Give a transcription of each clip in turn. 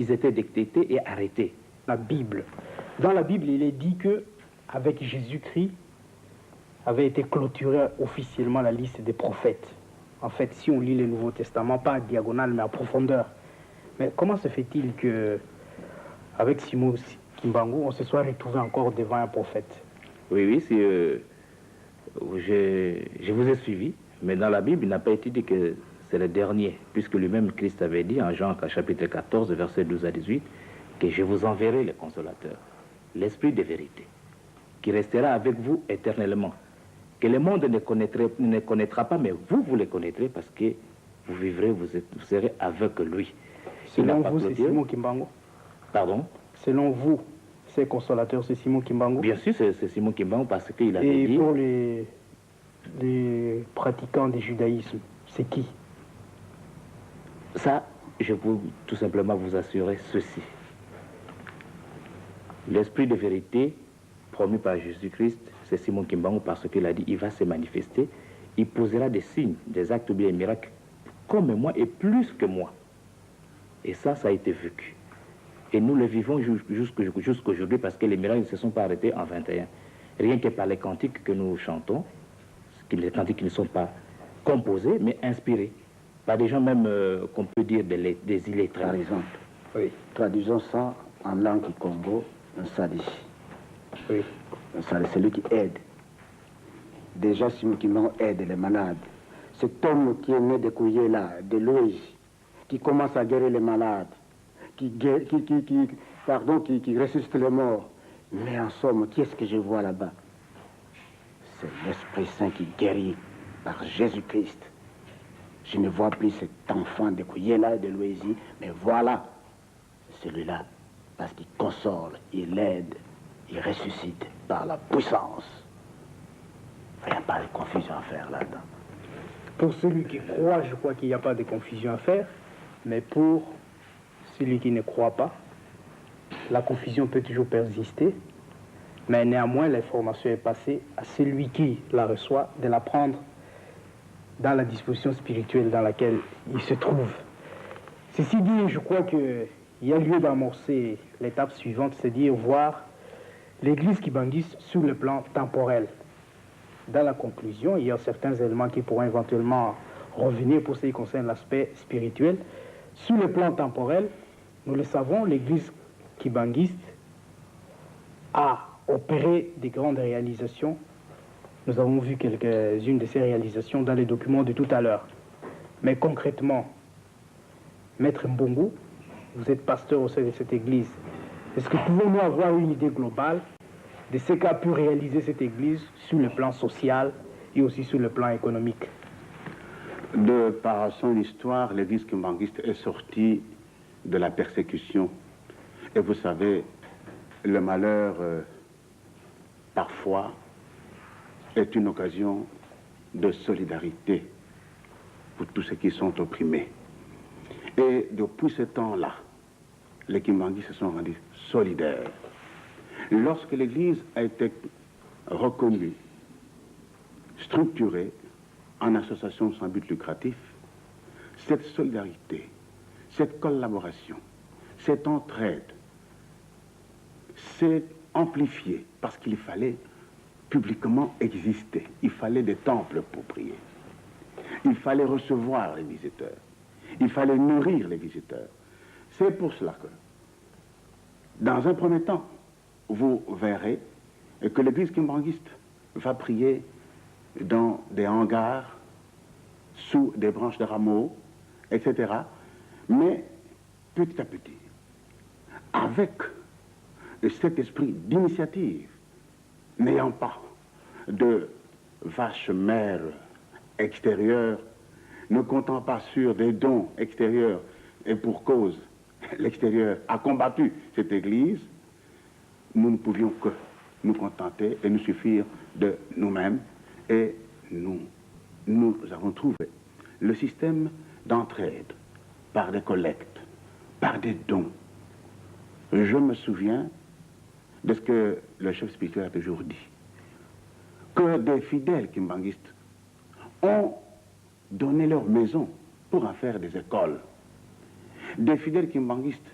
ils étaient détectés et arrêtés. La Bible. Dans la Bible, il est dit que avec Jésus-Christ avait été clôturée officiellement la liste des prophètes. En fait, si on lit le Nouveau Testament, pas à diagonale, mais à profondeur. Mais comment se fait-il que, avec Simon Kimbangu, on se soit retrouvé encore devant un prophète? Oui, je vous ai suivi, mais dans la Bible, il n'a pas été dit que c'est le dernier, puisque lui-même Christ avait dit en Jean chapitre 14, versets 12 à 18, que je vous enverrai le consolateur, l'esprit de vérité, qui restera avec vous éternellement, que le monde ne connaîtra pas, mais vous le connaîtrez parce que vous vivrez, vous serez avec lui. Selon vous, c'est Simon Kimbangu? Pardon? Selon vous, c'est consolateur, c'est Simon Kimbangu? Bien sûr, c'est Simon Kimbangu parce qu'il avait dit... Et pour les pratiquants du judaïsme, c'est qui? Ça, je peux tout simplement vous assurer ceci. L'esprit de vérité promis par Jésus-Christ, c'est Simon Kimbangu parce qu'il a dit il va se manifester, il posera des signes, des actes ou bien des miracles comme moi et plus que moi. Et ça a été vécu. Et nous le vivons jusqu'aujourd'hui parce que les miracles ne se sont pas arrêtés en 21. Rien que par les cantiques que nous chantons, les cantiques qui ne sont pas composés mais inspirés. Par des gens même qu'on peut dire des illettrés. Par exemple, oui. Traduisons ça en langue Congo, un sadici. Oui. Un sadici, c'est lui qui aide. Déjà, Simon Kimbangu aide les malades. Cet homme qui est né de Kouyela, de Louis, qui commence à guérir les malades, qui ressuscite les morts. Mais en somme, qui est-ce que je vois là-bas? C'est l'Esprit Saint qui guérit par Jésus-Christ. Je ne vois plus cet enfant de Kouyela et de Louésie, mais voilà, celui-là, parce qu'il console, il aide, il ressuscite par la puissance. Il n'y a pas de confusion à faire là-dedans. Pour celui qui croit, je crois qu'il n'y a pas de confusion à faire, mais pour celui qui ne croit pas, la confusion peut toujours persister, mais néanmoins l'information est passée à celui qui la reçoit de la prendre dans la disposition spirituelle dans laquelle il se trouve. Ceci dit, je crois qu'il y a lieu d'amorcer l'étape suivante, c'est-à-dire voir l'église kibanguiste sur le plan temporel. Dans la conclusion, il y a certains éléments qui pourront éventuellement revenir pour ce qui concerne l'aspect spirituel. Sur le plan temporel, nous le savons, l'église kibanguiste a opéré des grandes réalisations. Nous avons vu quelques-unes de ces réalisations dans les documents de tout à l'heure. Mais concrètement, Maître Mbongo, vous êtes pasteur au sein de cette église. Est-ce que pouvons-nous avoir une idée globale de ce qu'a pu réaliser cette église sur le plan social et aussi sur le plan économique? De par son histoire, l'église kimbanguiste est sortie de la persécution. Et vous savez, le malheur, parfois, est une occasion de solidarité pour tous ceux qui sont opprimés. Et depuis ce temps-là, les kimbanguistes se sont rendus solidaires. Lorsque l'Église a été reconnue, structurée en association sans but lucratif, cette solidarité, cette collaboration, cette entraide s'est amplifiée parce qu'il fallait publiquement exister. Il fallait des temples pour prier. Il fallait recevoir les visiteurs. Il fallait nourrir les visiteurs. C'est pour cela que, dans un premier temps, vous verrez que l'église kimbanguiste va prier dans des hangars, sous des branches de rameaux, etc. Mais petit à petit, avec cet esprit d'initiative, n'ayant pas de vaches mères extérieures, ne comptant pas sur des dons extérieurs, et pour cause, l'extérieur a combattu cette église, nous ne pouvions que nous contenter et nous suffire de nous-mêmes. Et nous avons trouvé le système d'entraide par des collectes, par des dons. Je me souviens de ce que le chef spirituel a toujours dit, que des fidèles kimbanguistes ont donné leur maison pour en faire des écoles. Des fidèles kimbanguistes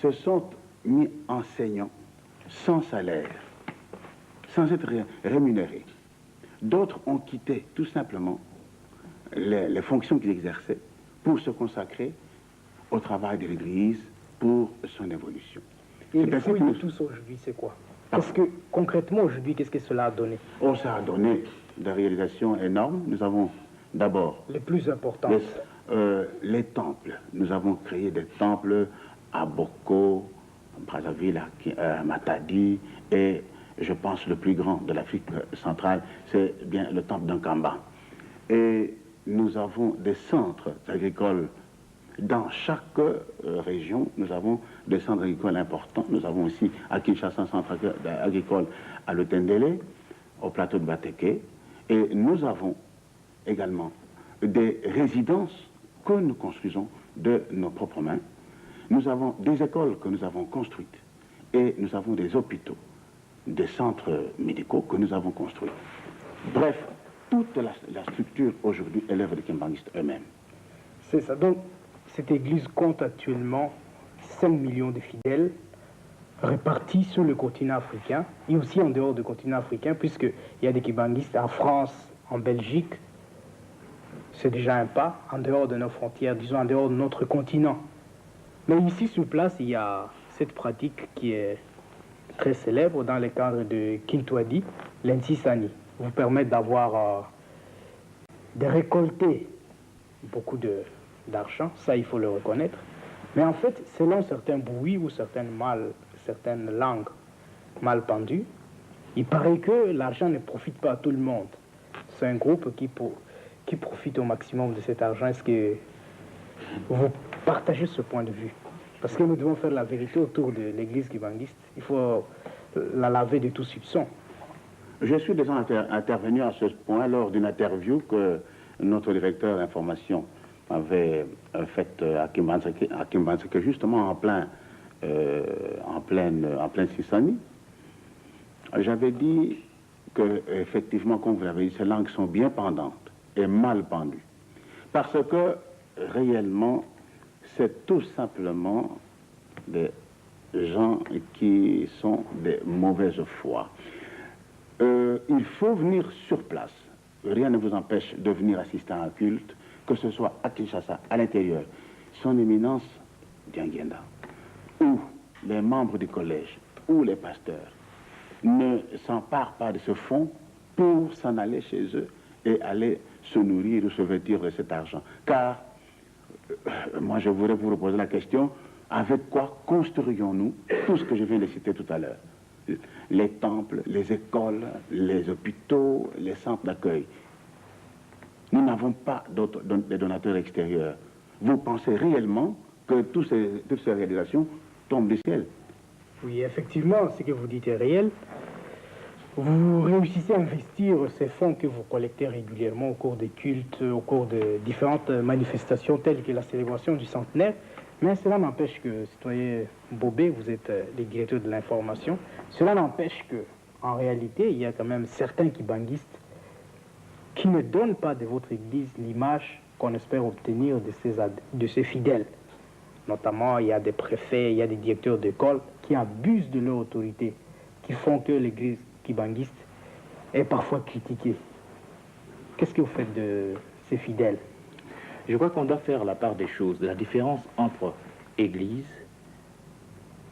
se sont mis enseignants sans salaire, sans être rémunérés. D'autres ont quitté tout simplement les fonctions qu'ils exerçaient pour se consacrer au travail de l'Église, pour son évolution. Et le fruit de tout ça aujourd'hui, c'est quoi? Parce que concrètement aujourd'hui, qu'est-ce que cela a donné? Oh, ça a donné des réalisations énormes. Nous avons d'abord les plus importants. Les temples. Nous avons créé des temples à Boko, à Brazzaville, à Matadi, et je pense le plus grand de l'Afrique centrale, c'est bien le temple d'Ankamba. Et nous avons des centres agricoles dans chaque région. Nous avons des centres agricoles importants. Nous avons aussi à Kinshasa un centre agricole à Lotendele, au plateau de Bateke. Et nous avons également des résidences que nous construisons de nos propres mains. Nous avons des écoles que nous avons construites. Et nous avons des hôpitaux, des centres médicaux que nous avons construits. Bref, toute la structure aujourd'hui est l'œuvre des kimbanguistes eux-mêmes. C'est ça. Donc, cette église compte actuellement 5 millions de fidèles répartis sur le continent africain et aussi en dehors du continent africain, puisqu'il y a des kimbanguistes en France, en Belgique. C'est déjà un pas en dehors de nos frontières, disons en dehors de notre continent. Mais ici, sur place, il y a cette pratique qui est très célèbre dans le cadre de Kintwadi, l'Intisani. Vous permet d'avoir, de récolter beaucoup d'argent, ça il faut le reconnaître. Mais en fait, selon certains bruits ou certaines langues mal pendues, il paraît que l'argent ne profite pas à tout le monde. C'est un groupe qui profite au maximum de cet argent. Est-ce que vous partagez ce point de vue? Parce que nous devons faire la vérité autour de l'église kimbanguiste. Il faut la laver de tout soupçon. Je suis déjà intervenu à ce point lors d'une interview que notre directeur d'information avait faite à Kimbanzeke, justement en pleine Sisani. J'avais dit que, effectivement, comme vous l'avez dit, ces langues sont bien pendantes et mal pendues. Parce que, réellement, c'est tout simplement des gens qui sont de mauvaise foi. Il faut venir sur place. Rien ne vous empêche de venir assister à un culte, que ce soit à Kinshasa, à l'intérieur. Son éminence Dianguenda, ou les membres du collège, ou les pasteurs, ne s'emparent pas de ce fonds pour s'en aller chez eux et aller se nourrir ou se vêtir de cet argent. Car, moi je voudrais vous reposer la question, avec quoi construirions-nous tout ce que je viens de citer tout à l'heure? Les temples, les écoles, les hôpitaux, les centres d'accueil. Nous n'avons pas de donateurs extérieurs. Vous pensez réellement que toutes ces réalisations tombent du ciel? Oui, effectivement, ce que vous dites est réel. Vous réussissez à investir ces fonds que vous collectez régulièrement au cours des cultes, au cours de différentes manifestations telles que la célébration du centenaire. Mais cela n'empêche que, citoyen Bobé, vous êtes le directeur de l'information, cela n'empêche que, en réalité, il y a quand même certains kimbanguistes qui ne donnent pas de votre église l'image qu'on espère obtenir de ses fidèles. Notamment, il y a des préfets, il y a des directeurs d'école qui abusent de leur autorité, qui font que l'église kimbanguiste est parfois critiquée. Qu'est-ce que vous faites de ces fidèles? Je crois qu'on doit faire la part des choses, la différence entre église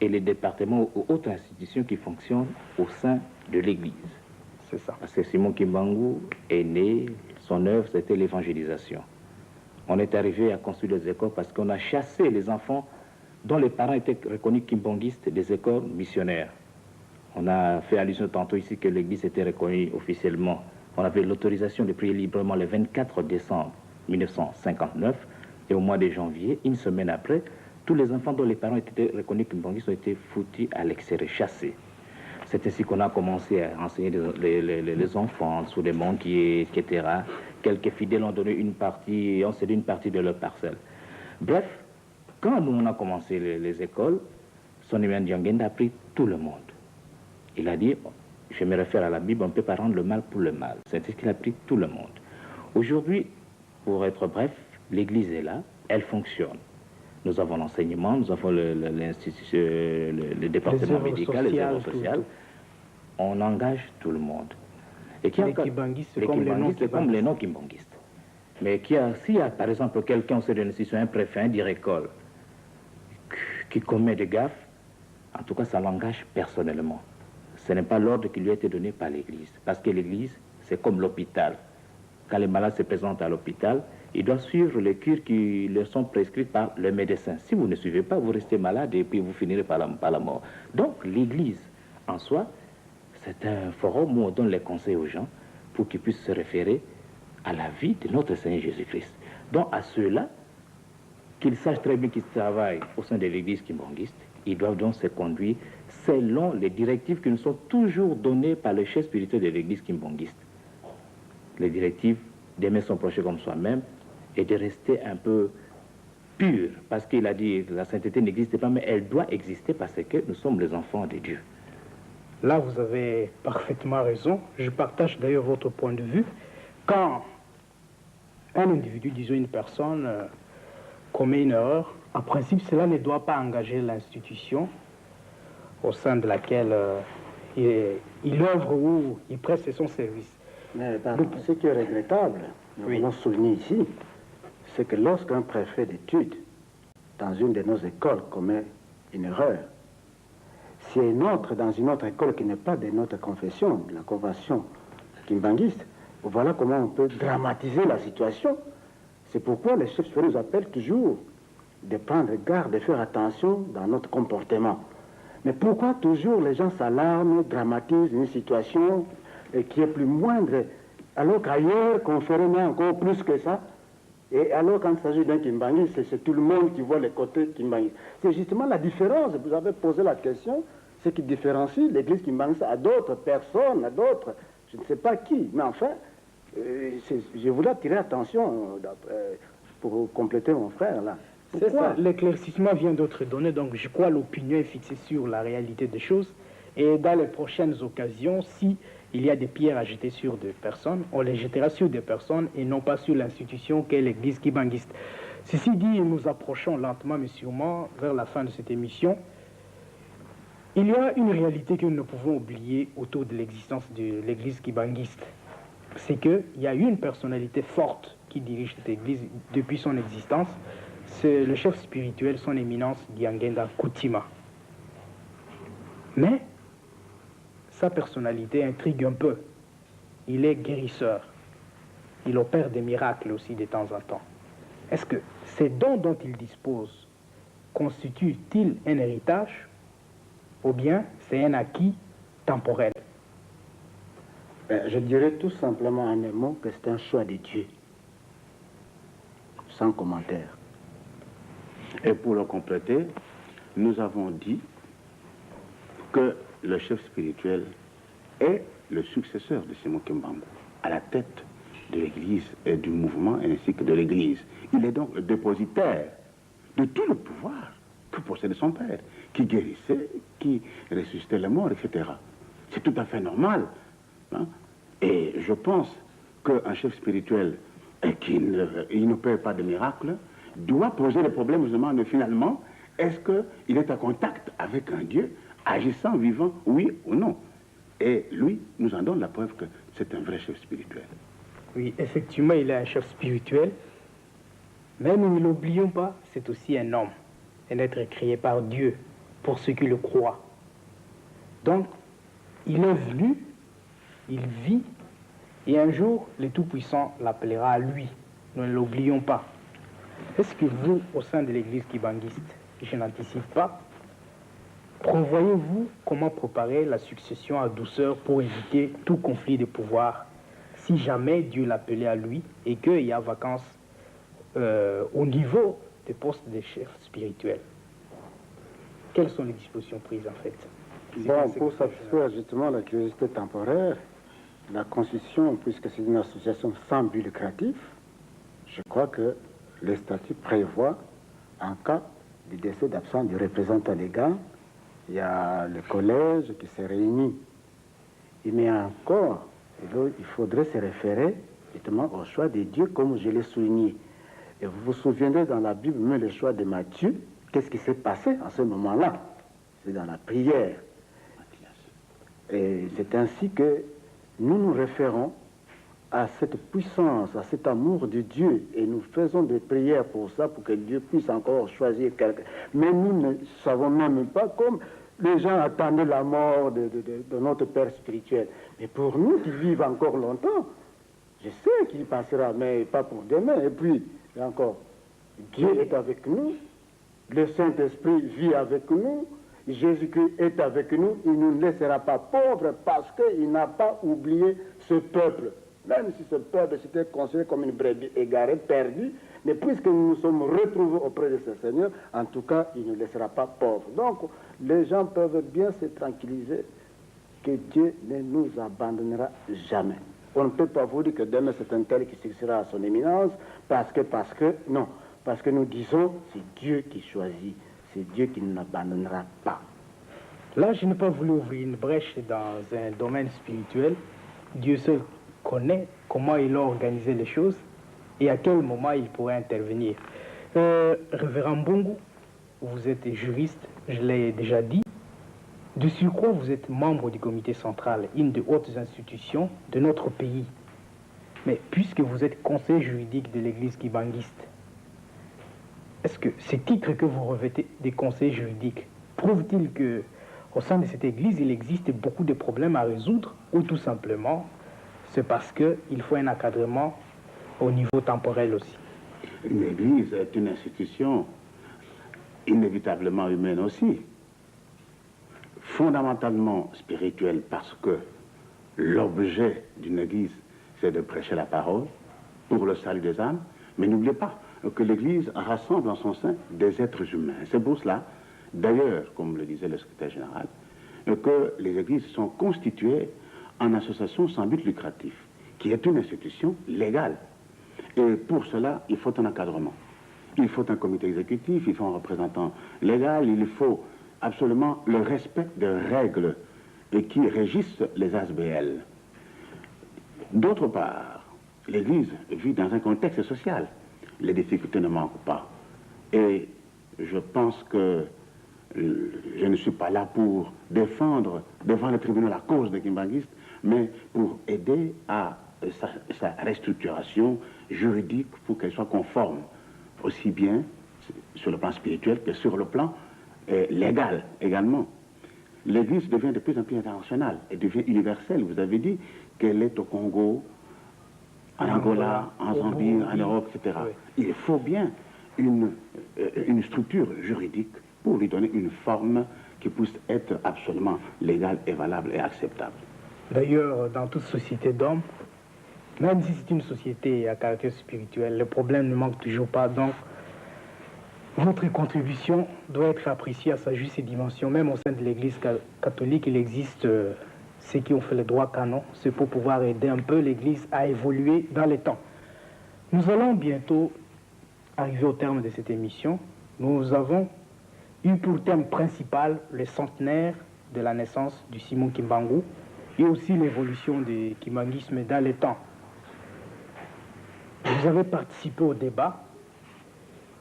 et les départements ou autres institutions qui fonctionnent au sein de l'église. C'est ça. Parce que Simon Kimbangu est né, son œuvre c'était l'évangélisation. On est arrivé à construire des écoles parce qu'on a chassé les enfants dont les parents étaient reconnus kimbanguistes des écoles missionnaires. On a fait allusion tantôt ici que l'église était reconnue officiellement. On avait l'autorisation de prier librement le 24 décembre 1959 et au mois de janvier, une semaine après, tous les enfants dont les parents étaient reconnus kimbanguistes ont été foutus à l'extérieur, chassés. C'est ainsi qu'on a commencé à enseigner les enfants sous des banquiers, etc. Quelques fidèles ont donné une partie, ont cédé une partie de leur parcelle. Bref, quand nous on a commencé les écoles, son éminence Dianguenda a pris tout le monde. Il a dit, je me réfère à la Bible, on ne peut pas rendre le mal pour le mal. C'est ce qu'il a pris tout le monde. Aujourd'hui, pour être bref, l'église est là, elle fonctionne. Nous avons l'enseignement, nous avons le département médical, les œuvres sociales. On engage tout le monde. Et les kimbanguistes, c'est comme les non-kimbanguistes. Mais s'il y a par exemple quelqu'un au sein d'une institution, un préfet, un directeur, qui commet des gaffes, en tout cas ça l'engage personnellement. Ce n'est pas l'ordre qui lui a été donné par l'Église. Parce que l'Église, c'est comme l'hôpital. Quand les malades se présentent à l'hôpital, ils doivent suivre les cures qui leur sont prescrites par le médecin. Si vous ne suivez pas, vous restez malade et puis vous finirez par la mort. Donc l'Église, en soi, c'est un forum où on donne les conseils aux gens pour qu'ils puissent se référer à la vie de notre Seigneur Jésus-Christ. Donc à ceux-là, qu'ils sachent très bien qu'ils travaillent au sein de l'Église kimbanguiste, ils doivent donc se conduire selon les directives qui nous sont toujours données par le chef spirituel de l'Église kimbanguiste. Les directives d'aimer son prochain comme soi-même et de rester un peu pur, parce qu'il a dit que la sainteté n'existe pas, mais elle doit exister parce que nous sommes les enfants de Dieu. Là, vous avez parfaitement raison. Je partage d'ailleurs votre point de vue. Quand un individu, disons une personne, commet une erreur, en principe, cela ne doit pas engager l'institution au sein de laquelle il œuvre ou il preste son service. Mais ce qui est regrettable, nous voulons souligner ici, c'est que lorsqu'un préfet d'études dans une de nos écoles commet une erreur, si un autre dans une autre école qui n'est pas de notre confession, de la convention kimbanguiste, voilà comment on peut dramatiser la situation. C'est pourquoi les chefs nous appellent toujours de prendre garde, de faire attention dans notre comportement. Mais pourquoi toujours les gens s'alarment, dramatisent une situation qui est plus moindre, alors qu'ailleurs, qu'on ferait même encore plus que ça? Et alors, quand il s'agit d'un kimbanguiste, c'est tout le monde qui voit les côtés kimbanguistes. C'est justement la différence, vous avez posé la question, ce qui différencie l'église kimbanguiste à d'autres personnes, à d'autres, je ne sais pas qui, mais enfin, je voulais attirer l'attention pour compléter mon frère, là. C'est ça, l'éclaircissement vient d'autres données, donc je crois l'opinion est fixée sur la réalité des choses. Et dans les prochaines occasions, si il y a des pierres à jeter sur des personnes, on les jettera sur des personnes et non pas sur l'institution qu'est l'église kimbanguiste. Ceci dit, nous approchons lentement mais sûrement vers la fin de cette émission. Il y a une réalité que nous ne pouvons oublier autour de l'existence de l'église kimbanguiste. C'est qu'il y a une personnalité forte qui dirige cette église depuis son existence. C'est le chef spirituel, son éminence, Diangenda Coutima. Mais sa personnalité intrigue un peu. Il est guérisseur. Il opère des miracles aussi de temps en temps. Est-ce que ces dons dont il dispose constituent-ils un héritage ou bien c'est un acquis temporel? Je dirais tout simplement en un mot que c'est un choix de Dieu. Sans commentaire. Et pour le compléter, nous avons dit que le chef spirituel est le successeur de Simon Kimbangu, à la tête de l'Église et du mouvement ainsi que de l'Église. Il est donc le dépositaire de tout le pouvoir que possédait son père, qui guérissait, qui ressuscitait les morts, etc. C'est tout à fait normal. Hein? Et je pense qu'un chef spirituel qui n'opère pas de miracles doit poser le problème justement de finalement, est-ce qu'il est en contact avec un Dieu agissant, vivant, oui ou non? Et lui nous en donne la preuve que c'est un vrai chef spirituel. Oui, effectivement, il est un chef spirituel, mais nous ne l'oublions pas, c'est aussi un homme, un être créé par Dieu, pour ceux qui le croient. Donc, il est venu, il vit, et un jour, le Tout-Puissant l'appellera à lui. Nous ne l'oublions pas. Est-ce que vous, au sein de l'église kimbanguiste, je n'anticipe pas, prévoyez-vous comment préparer la succession à douceur pour éviter tout conflit de pouvoir si jamais Dieu l'appelait à lui et qu'il y a vacance au niveau des postes des chefs spirituels? Quelles sont les dispositions prises en fait? Bon, pour satisfaire justement la curiosité temporaire, la Constitution, puisque c'est une association sans but lucratif, je crois que le statut prévoit, en cas de décès d'absence du représentant légal, il y a le collège qui se réunit. Mais encore, il faudrait se référer justement au choix de Dieu, comme je l'ai souligné. Et vous vous souviendrez dans la Bible, même le choix de Matthieu, qu'est-ce qui s'est passé à ce moment-là? C'est dans la prière. Et c'est ainsi que nous nous référons à cette puissance, à cet amour de Dieu. Et nous faisons des prières pour ça, pour que Dieu puisse encore choisir quelqu'un. Mais nous ne savons même pas, comme les gens attendaient la mort de notre Père spirituel. Mais pour nous qui vivent encore longtemps, je sais qu'il passera, mais pas pour demain. Et puis, encore, Dieu est avec nous, le Saint-Esprit vit avec nous, Jésus-Christ est avec nous, il ne nous laissera pas pauvres parce qu'il n'a pas oublié ce peuple. Même si ce peuple s'était considéré comme une brebis égarée, perdue, mais puisque nous nous sommes retrouvés auprès de ce Seigneur, en tout cas, il ne nous laissera pas pauvres. Donc, les gens peuvent bien se tranquilliser que Dieu ne nous abandonnera jamais. On ne peut pas vous dire que demain c'est un tel qui succédera à son éminence, parce que, non. Parce que nous disons, c'est Dieu qui choisit, c'est Dieu qui ne nous abandonnera pas. Là, je n'ai pas voulu ouvrir une brèche dans un domaine spirituel. Dieu seul connaît comment il a organisé les choses et à quel moment il pourrait intervenir. Révérend Mbongo, vous êtes juriste, je l'ai déjà dit. De surcroît, vous êtes membre du comité central, une des hautes institutions de notre pays. Mais puisque vous êtes conseiller juridique de l'église kibanguiste, est-ce que ces titres que vous revêtez des conseillers juridiques prouvent-ils qu'au sein de cette église, il existe beaucoup de problèmes à résoudre, ou tout simplement, c'est parce qu'il faut un encadrement au niveau temporel aussi? Une église est une institution inévitablement humaine aussi, fondamentalement spirituelle, parce que l'objet d'une église, c'est de prêcher la parole pour le salut des âmes, mais n'oubliez pas que l'Église rassemble en son sein des êtres humains. C'est pour cela, d'ailleurs, comme le disait le secrétaire général, que les églises sont constituées en association sans but lucratif, qui est une institution légale. Et pour cela, il faut un encadrement. Il faut un comité exécutif, il faut un représentant légal, il faut absolument le respect des règles qui régissent les ASBL. D'autre part, l'Église vit dans un contexte social. Les difficultés ne manquent pas. Et je pense que je ne suis pas là pour défendre devant le tribunal la cause des kimbanguistes, mais pour aider à sa restructuration juridique pour qu'elle soit conforme, aussi bien sur le plan spirituel que sur le plan légal également. L'Église devient de plus en plus internationale, elle devient universelle. Vous avez dit qu'elle est au Congo, en Angola, en Zambie, en Europe, etc. Oui. Il faut bien une structure juridique pour lui donner une forme qui puisse être absolument légale et valable et acceptable. D'ailleurs, dans toute société d'hommes, même si c'est une société à caractère spirituel, le problème ne manque toujours pas. Donc, votre contribution doit être appréciée à sa juste dimension. Même au sein de l'Église catholique, il existe ceux qui ont fait le droit canon, c'est pour pouvoir aider un peu l'Église à évoluer dans les temps. Nous allons bientôt arriver au terme de cette émission. Nous avons eu pour thème principal le centenaire de la naissance du Simon Kimbangu et aussi l'évolution du kimbanguisme dans les temps. Vous avez participé au débat.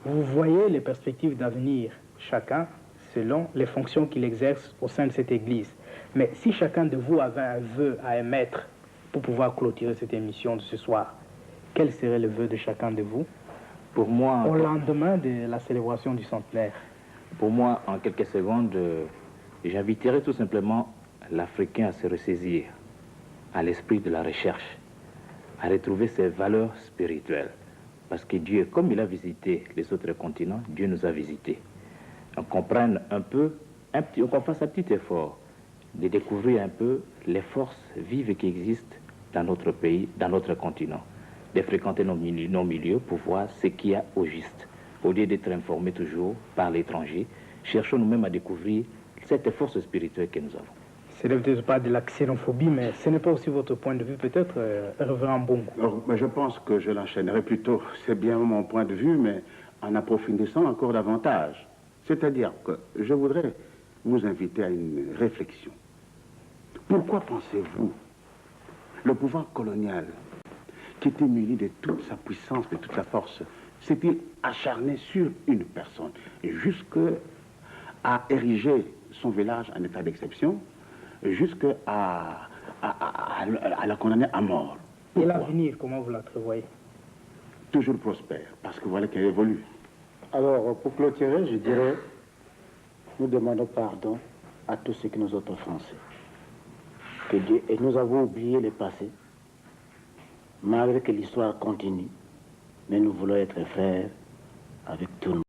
Vous voyez les perspectives d'avenir, chacun selon les fonctions qu'il exerce au sein de cette Église. Mais si chacun de vous avait un vœu à émettre pour pouvoir clôturer cette émission de ce soir, quel serait le vœu de chacun de vous pour moi, au lendemain de la célébration du centenaire? Pour moi, en quelques secondes, j'inviterai tout simplement l'Africain à se ressaisir à l'esprit de la recherche, à retrouver ses valeurs spirituelles. Parce que Dieu, comme il a visité les autres continents, Dieu nous a visités. On comprenne un peu, on fasse un petit effort de découvrir un peu les forces vives qui existent dans notre pays, dans notre continent, de fréquenter nos milieux pour voir ce qu'il y a au juste. Au lieu d'être informés toujours par l'étranger, cherchons nous-mêmes à découvrir cette force spirituelle que nous avons. Ce n'est peut-être pas de la xénophobie, mais ce n'est pas aussi votre point de vue, peut-être, Révérend Mbongo. Je pense que je l'enchaînerai plutôt. C'est bien mon point de vue, mais en approfondissant encore davantage. C'est-à-dire que je voudrais vous inviter à une réflexion. Pourquoi pensez-vous le pouvoir colonial, qui était muni de toute sa puissance, de toute sa force s'est-il acharné sur une personne jusqu'à ériger son village en état d'exception, jusqu'à la condamner à mort. Et Pourquoi? l'avenir, comment vous l'entrevoyez? Toujours prospère, parce que voilà qu'elle évolue. Alors, pour clôturer, je dirais, nous demandons pardon à tous ceux qui nous ont offensés. Que Dieu, et nous avons oublié le passé, malgré que l'histoire continue, mais nous voulons être frères avec tout le monde.